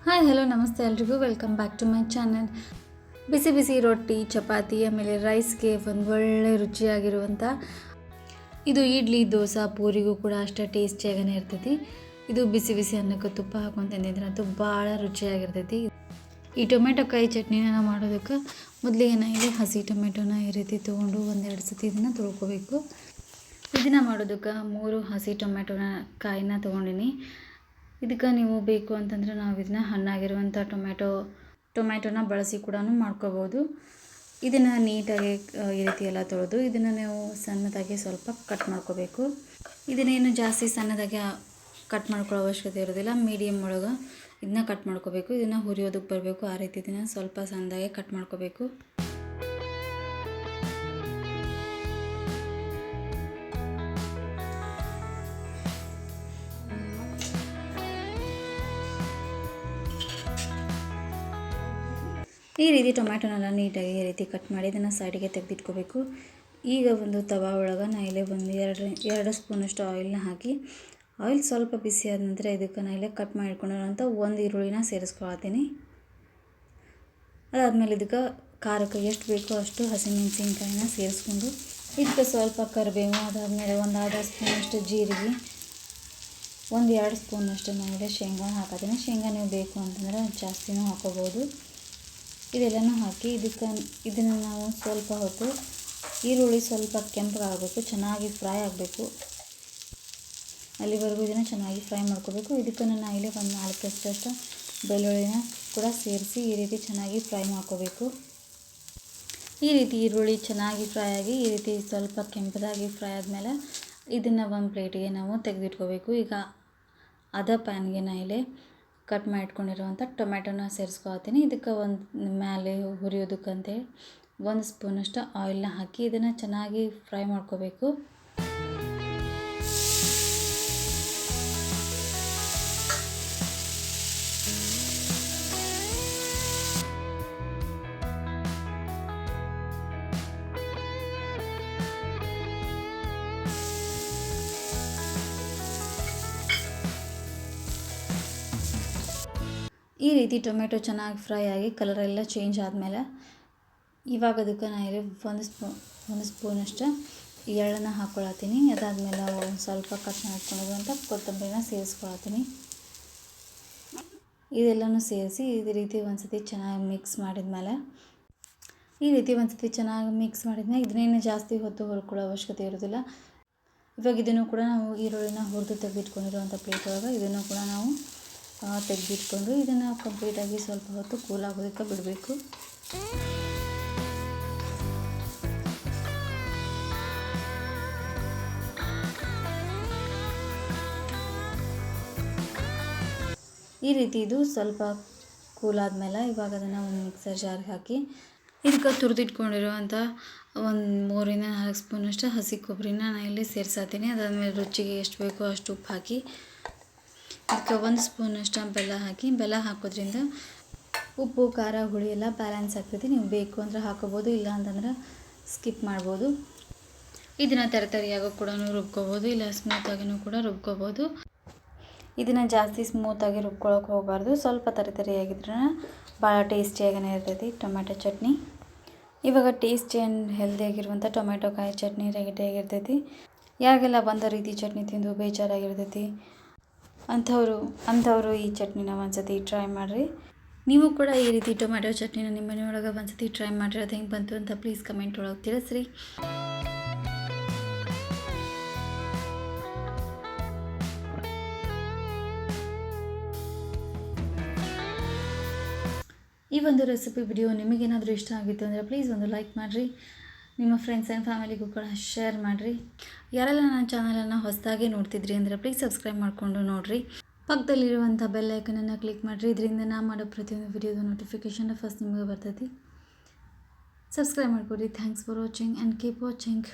Hi hello ನಮಸ್ತೆ ಎಲ್ರಿಗೂ welcome back to my channel. ಬಿಸಿ ಬಿಸಿ ರೊಟ್ಟಿ ಚಪಾತಿ ಆಮೇಲೆ ರೈಸ್ಗೆ ಒಂದು ಒಳ್ಳೆ ರುಚಿಯಾಗಿರುವಂಥ ಇದು ಇಡ್ಲಿ ದೋಸೆ ಪೂರಿಗೂ ಕೂಡ ಅಷ್ಟೇ ಟೇಸ್ಟಿಯಾಗೇ ಇರ್ತೈತಿ. ಇದು ಬಿಸಿ ಬಿಸಿ ಅನ್ನಕ್ಕೆ ತುಪ್ಪ ಹಾಕೊಂಡು ತಿಂದಿದ್ರೆ ಅಂತೂ ಭಾಳ ರುಚಿಯಾಗಿರ್ತೈತಿ. ಈ ಟೊಮೆಟೊಕಾಯಿ ಚಟ್ನಿನ ಮಾಡೋದಕ್ಕೆ ಮೊದಲಿಗೆ ಇಲ್ಲಿ ಹಸಿ ಟೊಮೆಟೊನ ಈ ರೀತಿ ತೊಗೊಂಡು ಒಂದೆರಡು ಸತಿ ಇದನ್ನು ತೊಳ್ಕೊಬೇಕು. ಇದನ್ನು ಮಾಡೋದಕ್ಕೆ 3 ಹಸಿ ಕಾಯಿನ ತೊಗೊಂಡಿನಿ. ಇದಕ್ಕೆ ನೀವು ಬೇಕು ಅಂತಂದರೆ ನಾವು ಇದನ್ನ ಹಣ್ಣಾಗಿರುವಂಥ ಟೊಮೆಟೊನ ಬಳಸಿ ಕೂಡ ಮಾಡ್ಕೋಬೋದು. ಇದನ್ನು ನೀಟಾಗಿ ಈ ರೀತಿ ಎಲ್ಲ ತೊಳೆದು ಇದನ್ನು ನೀವು ಸಣ್ಣದಾಗಿ ಸ್ವಲ್ಪ ಕಟ್ ಮಾಡ್ಕೋಬೇಕು. ಇದನ್ನೇನು ಜಾಸ್ತಿ ಸಣ್ಣದಾಗಿ ಕಟ್ ಮಾಡ್ಕೊಳ್ಳೋ ಅವಶ್ಯಕತೆ ಇರೋದಿಲ್ಲ. ಮೀಡಿಯಮ್ ಒಳಗೆ ಇದನ್ನ ಕಟ್ ಮಾಡ್ಕೋಬೇಕು. ಇದನ್ನು ಹುರಿಯೋದಕ್ಕೆ ಬರಬೇಕು, ಆ ರೀತಿ ಇದನ್ನು ಸ್ವಲ್ಪ ಸಣ್ಣದಾಗಿ ಕಟ್ ಮಾಡ್ಕೋಬೇಕು. ಈ ರೀತಿ ಟೊಮ್ಯಾಟೊನೆಲ್ಲ ನೀಟಾಗಿ ಈ ರೀತಿ ಕಟ್ ಮಾಡಿ ಇದನ್ನು ಸೈಡಿಗೆ ತೆಗೆದಿಟ್ಕೋಬೇಕು. ಈಗ ಒಂದು ತವಾ ಒಳಗೆ ನಾನು ಇಲ್ಲಿ ಒಂದು ಎರಡು ಸ್ಪೂನಷ್ಟು ಆಯಿಲ್ನ ಹಾಕಿ ಆಯಿಲ್ ಸ್ವಲ್ಪ ಬಿಸಿ ಆದ ನಂತರ ಇದಕ್ಕೆ ನಾನು ಇಲ್ಲಿ ಕಟ್ ಮಾಡಿಟ್ಕೊಂಡಿರೋಂಥ ಒಂದು ಈರುಳ್ಳಿನ ಸೇರಿಸ್ಕೊಳ್ತೀನಿ. ಅದಾದಮೇಲೆ ಇದಕ್ಕೆ ಖಾರಕ್ಕೆ ಎಷ್ಟು ಬೇಕೋ ಅಷ್ಟು ಹಸಿಮೆಣಸಿನ್ಕಾಯಿನ ಸೇರಿಸ್ಕೊಂಡು ಇದಕ್ಕೆ ಸ್ವಲ್ಪ ಕರಿಬೇವು, ಅದಾದಮೇಲೆ ಒಂದು ಅರ್ಧ ಸ್ಪೂನಷ್ಟು ಜೀರಿಗೆ, 1-2 ಸ್ಪೂನಷ್ಟು ನಾನು ಶೇಂಗಾನ ಹಾಕೋತೀನಿ. ಶೇಂಗಾ ನೀವು ಬೇಕು ಅಂತಂದರೆ ಜಾಸ್ತಿನೂ ಹಾಕೋಬೋದು. ಇದೆಲ್ಲನೂ ಹಾಕಿ ಇದನ್ನು ನಾವು ಸ್ವಲ್ಪ ಹೊತ್ತು ಈರುಳ್ಳಿ ಸ್ವಲ್ಪ ಕೆಂಪಗಾಗಬೇಕು, ಚೆನ್ನಾಗಿ ಫ್ರೈ ಆಗಬೇಕು. ಅಲ್ಲಿವರೆಗೂ ಇದನ್ನು ಚೆನ್ನಾಗಿ ಫ್ರೈ ಮಾಡ್ಕೋಬೇಕು. ಇದಕ್ಕೆ ನಾನು ಇಲ್ಲಿ ಒಂದು 4 ಬೆಳ್ಳುಳ್ಳಿನ ಕೂಡ ಸೇರಿಸಿ ಈ ರೀತಿ ಚೆನ್ನಾಗಿ ಫ್ರೈ ಮಾಡ್ಕೋಬೇಕು. ಈ ರೀತಿ ಈರುಳ್ಳಿ ಚೆನ್ನಾಗಿ ಫ್ರೈ ಆಗಿ ಈ ರೀತಿ ಸ್ವಲ್ಪ ಕೆಂಪದಾಗಿ ಫ್ರೈ ಆದಮೇಲೆ ಇದನ್ನು ಒಂದು ಪ್ಲೇಟಿಗೆ ನಾವು ತೆಗೆದಿಟ್ಕೋಬೇಕು. ಈಗ ಅದೇ ಪ್ಯಾನ್ಗೆ ನಾನು ಇಲ್ಲಿ ಕಟ್ ಮಾಡಿಟ್ಕೊಂಡಿರುವಂಥ ಟೊಮೆಟೊನ ಸೇರಿಸ್ಕೊಳ್ತೀನಿ. ಇದಕ್ಕೆ ಒಂದು ಮೇಲೆ ಹುರಿಯೋದಕ್ಕಂತೇಳಿ 1 ಸ್ಪೂನಷ್ಟು ಆಯಿಲ್ನ ಹಾಕಿ ಇದನ್ನು ಚೆನ್ನಾಗಿ ಫ್ರೈ ಮಾಡ್ಕೋಬೇಕು. ಈ ರೀತಿ ಟೊಮೆಟೊ ಚೆನ್ನಾಗಿ ಫ್ರೈ ಆಗಿ ಕಲರೆಲ್ಲ ಚೇಂಜ್ ಆದಮೇಲೆ ಇವಾಗ ಅದಕ್ಕೆ ನಾನು ಇಲ್ಲಿ ಒಂದು ಸ್ಪೂನಷ್ಟು ಎಳ್ಳನ್ನು ಹಾಕ್ಕೊಳತ್ತೀನಿ. ಅದಾದಮೇಲೆ ಒಂದು ಸ್ವಲ್ಪ ಕಟ್ ಮಾಡ್ಕೊಂಡಿರುವಂಥ ಕೊತ್ತಂಬರಿನ ಸೇರಿಸ್ಕೊಳತ್ತೀನಿ. ಇದೆಲ್ಲನೂ ಸೇರಿಸಿ ಇದೇ ರೀತಿ ಒಂದು ಸತಿ ಚೆನ್ನಾಗಿ ಮಿಕ್ಸ್ ಮಾಡಿದ್ಮೇಲೆ ಇದನ್ನೇನು ಜಾಸ್ತಿ ಹೊತ್ತು ಹುರ್ಕೊಳ್ಳೋ ಅವಶ್ಯಕತೆ ಇರೋದಿಲ್ಲ. ಇವಾಗ ಇದನ್ನು ಕೂಡ ನಾವು ಈರುಳ್ಳಿನ ಹುರಿದು ತೆಗೆದಿಟ್ಕೊಂಡಿರುವಂಥ ಪ್ಲೇಟ್ ಒಳಗೆ ಇದನ್ನು ಕೂಡ ನಾವು ತೆಗೆದಿಟ್ಕೊಂಡು ಇದನ್ನು ಕಂಪ್ಲೀಟಾಗಿ ಸ್ವಲ್ಪ ಹೊತ್ತು ಕೂಲ್ ಆಗೋದಕ್ಕೆ ಬಿಡಬೇಕು. ಈ ರೀತಿ ಇದು ಸ್ವಲ್ಪ ಕೂಲ್ ಆದಮೇಲೆ ಇವಾಗ ಅದನ್ನು ಒಂದು ಮಿಕ್ಸರ್ ಜಾರ್ಗೆ ಹಾಕಿ ಇದಕ್ಕೆ ತುರಿದಿಟ್ಕೊಂಡಿರುವಂಥ ಒಂದು 3-4 ಸ್ಪೂನಷ್ಟು ಹಸಿ ಕೊಬ್ಬರಿನ ನಾನು ಇಲ್ಲಿ ಸೇರಿಸಾತೀನಿ. ಅದಾದಮೇಲೆ ರುಚಿಗೆ ಎಷ್ಟು ಬೇಕೋ ಅಷ್ಟು ಉಪ್ಪು ಹಾಕಿ ಇದಕ್ಕೆ 1 ಸ್ಪೂನಷ್ಟು ಬೆಲ್ಲ ಹಾಕೋದ್ರಿಂದ ಉಪ್ಪು ಖಾರ ಹುಳಿ ಎಲ್ಲ ಬ್ಯಾಲೆನ್ಸ್ ಆಗ್ತೈತಿ. ನೀವು ಬೇಕು ಅಂದರೆ ಹಾಕೋಬೋದು, ಇಲ್ಲ ಅಂತಂದ್ರೆ ಸ್ಕಿಪ್ ಮಾಡ್ಬೋದು. ಇದನ್ನು ತರಿಯಾಗೋ ಕೂಡ ರುಬ್ಕೋಬೋದು, ಇಲ್ಲ ಸ್ಮೂತಾಗಿನೂ ಕೂಡ ರುಬ್ಕೋಬೋದು. ಇದನ್ನು ಜಾಸ್ತಿ ಸ್ಮೂತಾಗಿ ರುಬ್ಕೊಳ್ಳೋಕೆ ಹೋಗಬಾರ್ದು, ಸ್ವಲ್ಪ ತರಿಯಾಗಿದ್ರೆ ಭಾಳ ಟೇಸ್ಟಿಯಾಗೇ ಇರ್ತೈತಿ ಟೊಮೆಟೊ ಚಟ್ನಿ. ಇವಾಗ ಟೇಸ್ಟಿ ಆ್ಯಂಡ್ ಹೆಲ್ದಿಯಾಗಿರುವಂಥ ಟೊಮೆಟೊಕಾಯಿ ಚಟ್ನಿ ರೆಡಿಯಾಗಿರ್ತೈತಿ. ಯಾರಿಗೆಲ್ಲ ಒಂದು ರೀತಿ ಚಟ್ನಿ ತಿಂದು ಬೇಜಾರಾಗಿರ್ತೈತಿ ಅಂಥವರು ಈ ಚಟ್ನಿನ ಒಂದು ಸತಿ ಟ್ರೈ ಮಾಡಿರಿ. ನೀವು ಕೂಡ ಈ ರೀತಿ ಟೊಮೆಟೊ ಚಟ್ನಿನ ನಿಮ್ಮ ಮನೆಯೊಳಗೆ ಒಂದು ಸತಿ ಟ್ರೈ ಮಾಡಿರಿ. ಅದು ಹೆಂಗೆ ಬಂತು ಅಂತ ಪ್ಲೀಸ್ ಕಮೆಂಟ್ ಒಳಗೆ ತಿಳಿಸ್ರಿ. ಈ ಒಂದು ರೆಸಿಪಿ ವಿಡಿಯೋ ನಿಮಗೇನಾದರೂ ಇಷ್ಟ ಆಗಿತ್ತು ಅಂದರೆ ಪ್ಲೀಸ್ ಒಂದು ಲೈಕ್ ಮಾಡಿರಿ. ನಿಮ್ಮ ಫ್ರೆಂಡ್ಸ್ ಆ್ಯಂಡ್ ಫ್ಯಾಮಿಲಿಗೂ ಕೂಡ ಶೇರ್ ಮಾಡಿರಿ. ಯಾರೆಲ್ಲ ನನ್ನ ಚಾನಲನ್ನು ಹೊಸದಾಗಿ ನೋಡ್ತಿದ್ರಿ ಅಂದರೆ ಪ್ಲೀಸ್ ಸಬ್ಸ್ಕ್ರೈಬ್ ಮಾಡಿಕೊಂಡು ನೋಡಿರಿ. ಪಕ್ಕದಲ್ಲಿರುವಂಥ ಬೆಲ್ ಐಕನನ್ನು ಕ್ಲಿಕ್ ಮಾಡಿರಿ. ಇದರಿಂದ ನಾನು ಮಾಡೋ ಪ್ರತಿಯೊಂದು ವಿಡಿಯೋದ ನೋಟಿಫಿಕೇಷನ್ ಫಸ್ಟ್ ನಿಮಗೆ ಬರ್ತೈತಿ. ಸಬ್ಸ್ಕ್ರೈಬ್ ಮಾಡಿಕೊಡಿ. Thanks for watching and keep watching.